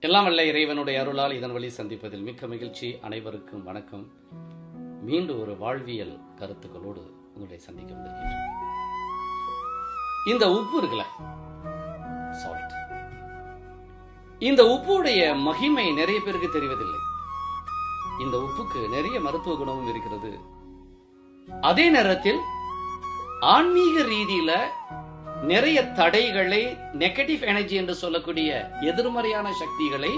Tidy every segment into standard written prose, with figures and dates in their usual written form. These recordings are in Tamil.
எல்லாம் வல்ல இறைவனுடைய அருளால் இதன் வழி சந்திப்பதில் மிக்க மகிழ்ச்சி. அனைவருக்கும் வணக்கம். மீண்டும் ஒரு வாழ்வியல் கருத்துக்களோடு உங்களை சந்திக்க வந்திருக்கின்றேன். இந்த உப்பு இருக்குல்ல, சால்ட், இந்த உப்புடைய மகிமை நிறைய பேருக்கு தெரிவதில்லை. இந்த உப்புக்கு நிறைய மருத்துவ குணமும் இருக்கிறது. அதே நேரத்தில் ஆன்மீக ரீதியில நிறைய தடைகளை, நெகட்டிவ் எனர்ஜி என்று சொல்லக்கூடிய எதிர்மறையான சக்திகளை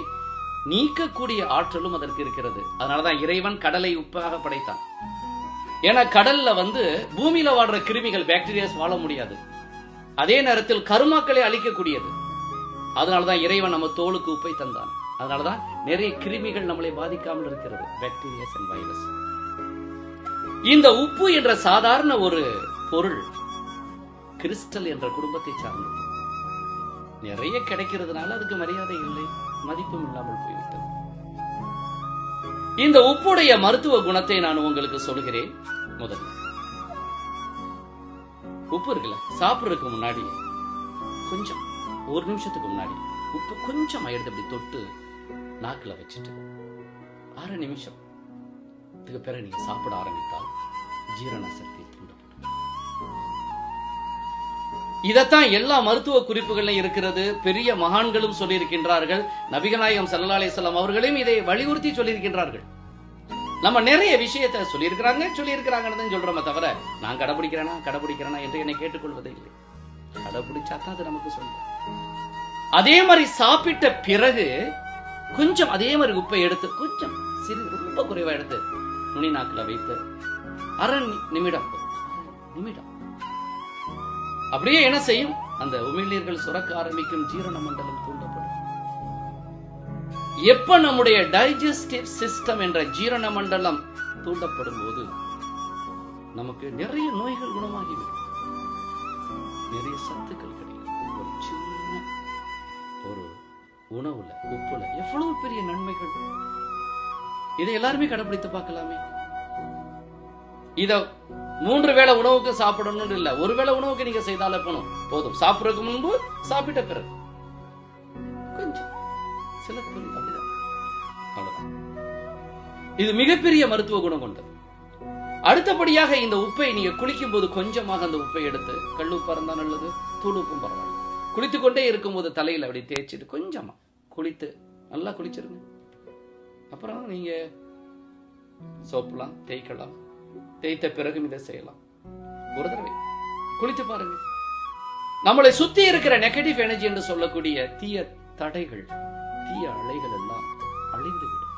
நீக்கக்கூடிய ஆற்றலும் அதற்கு இருக்கிறது. அதனாலதான் இறைவன் கடலை உப்பாக படைத்தான். ஏன்னா கடல்ல பூமியில வாழ்ற கிருமிகள், பாக்டீரியாஸ் வாழ முடியாது. அதே நேரத்தில் கருமாக்களை அழிக்கக்கூடியது. அதனாலதான் இறைவன் நம்ம தோலுக்கு உப்பை தந்தான். அதனாலதான் நிறைய கிருமிகள் நம்மளை பாதிக்காமல் இருக்கிறது, பாக்டீரியாஸ் அண்ட் வைரஸ். இந்த உப்பு என்ற சாதாரண ஒரு பொருள் கிறிஸ்டல் என்ற குடும்பத்தை சார்ந்தது. நிறைய கிடைக்கிறதுனால அதுக்கு மரியாதை இல்லை, மதிப்பும் இல்லாமல் போய்விட்டது. இந்த உப்புடைய மருத்துவ குணத்தை நான் உங்களுக்கு சொல்கிறேன். முதல்ல உப்பு இருக்குல்ல, சாப்பிடுறதுக்கு முன்னாடி கொஞ்சம், ஒரு நிமிஷத்துக்கு முன்னாடி உப்பு கொஞ்சம் எடுத்து அப்படி தொட்டு நாக்குல வச்சுட்டு 6 நிமிஷத்துக்கு பிறகு நீங்க சாப்பிட ஆரம்பித்தால் ஜீரண சக்தி தூண்டப்படும். இதத்தான் எல்லா மருத்துவ குறிப்புகளும் இருக்கிறது. பெரிய மகான்களும் சொல்லியிருக்கின்றார்கள். நபிகள் நாயகம் ஸல்லல்லாஹு அலைஹி வஸல்லம் அவர்களும் இதை வலியுறுத்தி சொல்லியிருக்கின்றார்கள். நம்ம நிறைய விஷயத்தை சொல்லியிருக்கிறாங்கன்னு சொல்றோமே தவிர நான் கடைபிடிக்கிறேனா என்று என்னை கேட்டுக்கொள்வதே இல்லை. கடைபிடிச்சாதான் அது நமக்கு சொல்லும். அதே மாதிரி சாப்பிட்ட பிறகு கொஞ்சம் அதே மாதிரி உப்பை எடுத்து கொஞ்சம் ரொம்ப குறைவா எடுத்து நுனி நாக்குல வைத்து 1/2 நிமிடம் அப்படியே என்ன செய்யும், அந்த உமிழ்நீர்கள் சுரக்க ஆரம்பிக்கும், ஜீரண மண்டலம் தூண்டப்படும். எப்ப நம்முடைய டைஜஸ்டிவ் சிஸ்டம் என்ற ஜீரண மண்டலம் தூண்டப்படும் போது நமக்கு நிறைய நோய்கள் குணமாகிவிடும், நிறைய சத்துக்கள் கிடைக்கும். ஒரு சின்ன ஒரு உணவுல, உப்புல எவ்வளவு பெரிய நன்மைகள். இதை எல்லாருமே கடைபிடித்து பார்க்கலாமே. இத 3 வேளை உணவுக்கு சாப்பிடணும் இல்ல, ஒரு வேளை உணவுக்கு நீங்க செய்தாலே போதும். சாப்பிடறதுக்கு முன்பு, சாப்பிட்ட பிறகு கொஞ்சம் சில அவ்வளவுதான். இது மிகப்பெரிய மருத்துவ குணம் கொண்டது. அடுத்தபடியாக இந்த உப்பை நீங்க குளிக்கும் போது கொஞ்சமாக அந்த உப்பை எடுத்து, கல் உப்பா இருந்தா நல்லது, தூள் உப்பும் பரவாயில்ல, குளித்துக் கொண்டே இருக்கும் போது தலையில அப்படி தேய்ச்சிட்டு கொஞ்சமா குளித்து நல்லா குளிச்சிருங்க. அப்புறம் நீங்க சோப்புலாம் தேய்க்கலாம். தேய்த்த பிறகு இதை செய்யலாம். ஒரு தடவை குளித்து பாருங்க. நம்மளை சுத்தி இருக்கிற நெகட்டிவ் எனர்ஜி என்று சொல்லக்கூடிய தீய தடைகள், தீய அலைகள் எல்லாம் அழிந்துவிடும்.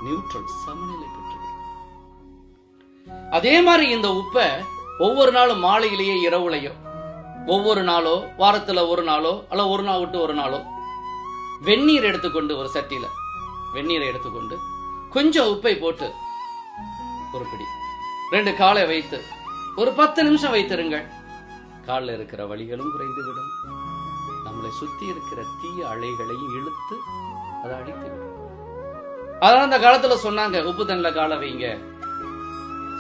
நியூட்ரல், சமநிலை பெற்றுவிடும். அதே மாதிரி இந்த உப்பை ஒவ்வொரு நாளும் மாலையிலேயே, இரவுலையோ, ஒவ்வொரு நாளோ, வாரத்துல ஒரு நாளோ, அல்ல ஒரு நாள் விட்டு ஒரு நாளோ, வெந்நீர் எடுத்துக்கொண்டு, ஒரு சட்டியில வெந்நீரை எடுத்துக்கொண்டு கொஞ்சம் உப்பை போட்டு ஒரு பிடி 2 காலை வைத்து ஒரு 10 நிமிஷம் வைத்திருங்கள். காலில் இருக்கிற வலிகளும் குறைந்துவிடும். நம்மளை சுத்தி இருக்கிற தீய அலைகளையும் இழுத்து அதை அழித்துவிடும். அதனால அந்த காலத்துல சொன்னாங்க, உப்பு தண்ணில காலை வைங்க,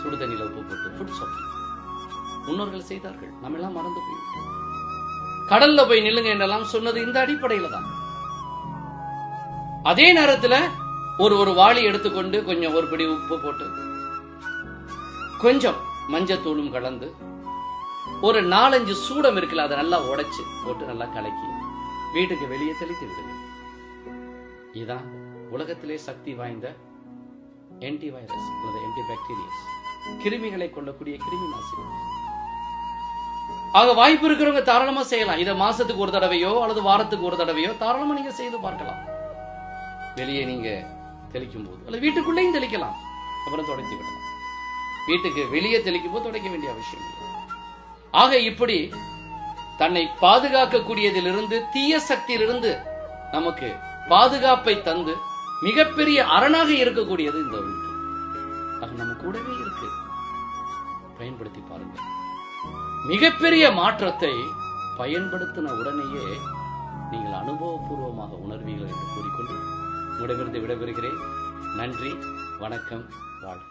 சுடு தண்ணியில உப்பு போட்டு ஃபுட் சாப்பிட்டு முன்னோர்கள் செய்தார்கள். நம்ம எல்லாம் மறந்து போயிட்டோம். கடல்ல போய் நில்லுங்க என்றெல்லாம் சொன்னது இந்த அடிப்படையில தான். அதே நேரத்துல ஒரு வாளி எடுத்துக்கொண்டு கொஞ்சம் ஒரு பிடி உப்பு போட்டு கொஞ்சம் மஞ்சத்தூளும் கலந்து ஒரு 4-5 சூடம் இருக்குல்ல, அதை நல்லா உடைச்சு போட்டு நல்லா கலக்கி வீட்டுக்கு வெளியே தெளித்து விடுங்க. இதுதான் உலகத்திலே சக்தி வாய்ந்த ஆன்டி வைரஸ், ஆன்டி பாக்டீரியாஸ், கிருமிகளை கொள்ளக்கூடிய கிருமி நாசினி. ஆக வாய்ப்பு இருக்கிறவங்க தாராளமா செய்யலாம். இதை மாசத்துக்கு ஒரு தடவையோ அல்லது வாரத்துக்கு ஒரு தடவையோ தாராளமா நீங்க செய்து பார்க்கலாம். வெளியே நீங்க தெளிக்கும் போது அல்லது வீட்டுக்குள்ளேயும் தெளிக்கலாம். அப்புறம் தொடச்சி விடலாம். வீட்டுக்கு வெளியே தெளிக்கும் போது துடைக்க வேண்டிய அவசியம் இல்லை. ஆக இப்படி தன்னை பாதுகாக்கக்கூடியதிலிருந்து, தீய சக்தியிலிருந்து நமக்கு பாதுகாப்பை தந்து மிகப்பெரிய அரணாக இருக்கக்கூடியது இந்த உப்பு. ஆக நம்ம கூடவே இருக்கு, பயன்படுத்தி பாருங்க. மிகப்பெரிய மாற்றத்தை பயன்படுத்தின உடனேயே நீங்கள் அனுபவபூர்வமாக உணர்வீர்கள் என்று கூறிக்கொண்டு உங்களிடமிருந்து விடைபெறுகிறேன். நன்றி, வணக்கம், வாழ்க.